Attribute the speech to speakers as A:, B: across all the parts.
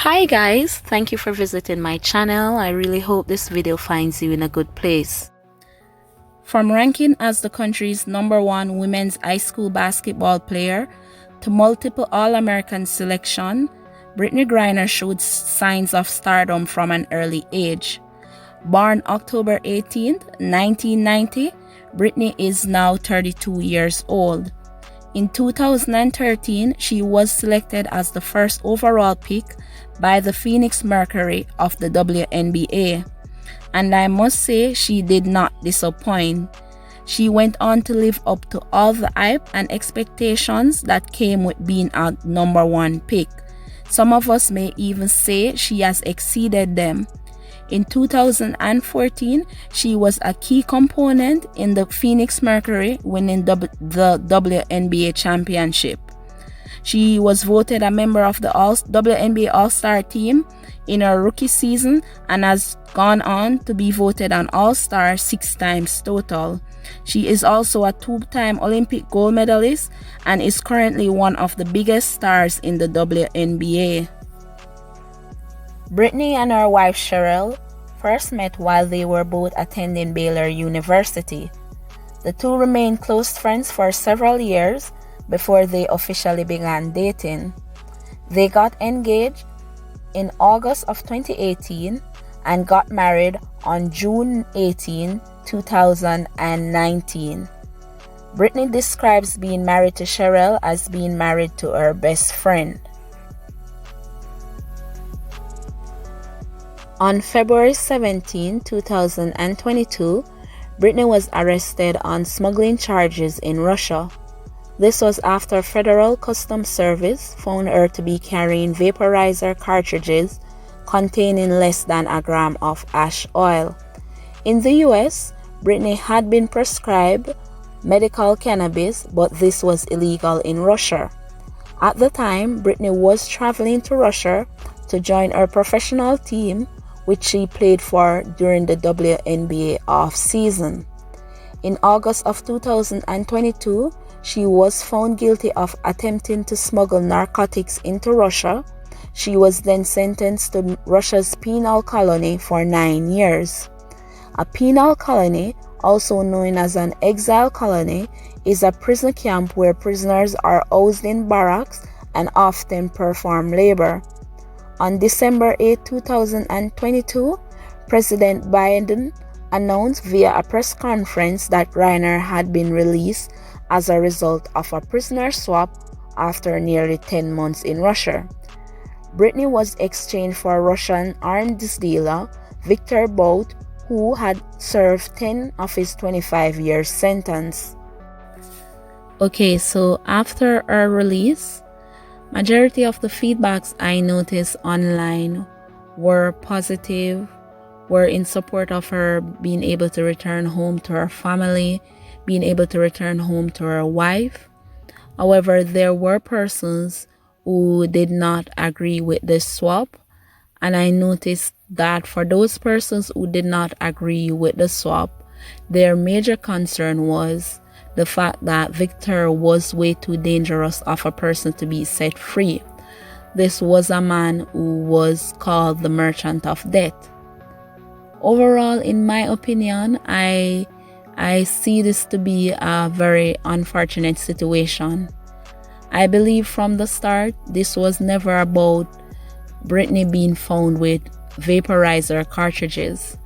A: Hi guys, thank you for visiting my channel. I really hope this video finds you in a good place. From ranking as the country's #1 women's high school basketball player to multiple All-American selection, Brittney Griner showed signs of stardom from an early age. Born October 18, 1990, Brittney is now 32 years old. In 2013, she was selected as the first overall pick by the Phoenix Mercury of the WNBA. And I must say, she did not disappoint. She went on to live up to all the hype and expectations that came with being a #1 pick. Some of us may even say she has exceeded them. In 2014, she was a key component in the Phoenix Mercury winning the WNBA championship. She was voted a member of the WNBA All-Star team in her rookie season and has gone on to be voted an All-Star 6 times total. She is also a 2-time Olympic gold medalist and is currently one of the biggest stars in the WNBA. Brittney and her wife Cheryl first met while they were both attending Baylor University. The two remained close friends for several years before they officially began dating. They got engaged in August of 2018 and got married on June 18, 2019. Brittney describes being married to Cheryl as being married to her best friend. On February 17, 2022, Brittney was arrested on smuggling charges in Russia. This was after Federal Customs Service found her to be carrying vaporizer cartridges containing less than a gram of ash oil. In the US, Brittney had been prescribed medical cannabis, but this was illegal in Russia. At the time, Brittney was traveling to Russia to join her professional team, which she played for during the WNBA off-season. In August of 2022, she was found guilty of attempting to smuggle narcotics into Russia. She was then sentenced to Russia's penal colony for 9 years. A penal colony, also known as an exile colony, is a prison camp where prisoners are housed in barracks and often perform labor. On December 8, 2022, President Biden announced via a press conference that Griner had been released as a result of a prisoner swap after nearly 10 months in Russia. Brittney was exchanged for Russian arms dealer Viktor Bout, who had served 10 of his 25-year sentence. Okay, so after her release, majority of the feedbacks I noticed online were positive, were in support of her being able to return home to her family, being able to return home to her wife. However, there were persons who did not agree with this swap, and I noticed that for those persons who did not agree with the swap, their major concern was the fact that Victor was way too dangerous of a person to be set free. This was a man who was called the Merchant of Death. Overall, in my opinion, I see this to be a very unfortunate situation. I believe from the start, this was never about Brittney being found with vaporizer cartridges.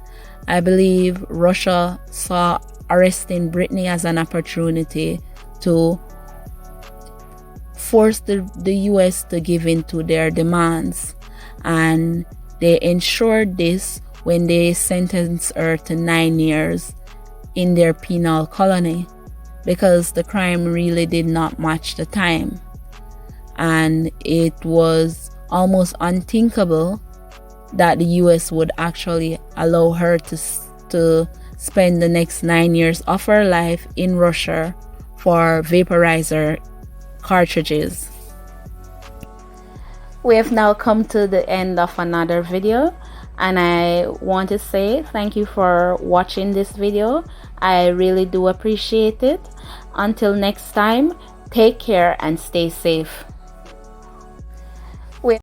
A: I believe Russia saw arresting Brittney as an opportunity to force the US to give in to their demands, and they ensured this when they sentenced her to 9 years in their penal colony, because the crime really did not match the time, and it was almost unthinkable that the US would actually allow her to spend the next 9 years of her life in Russia for vaporizer cartridges. We have now come to the end of another video, and I want to say thank you for watching this video. I really do appreciate it. Until next time, take care and stay safe.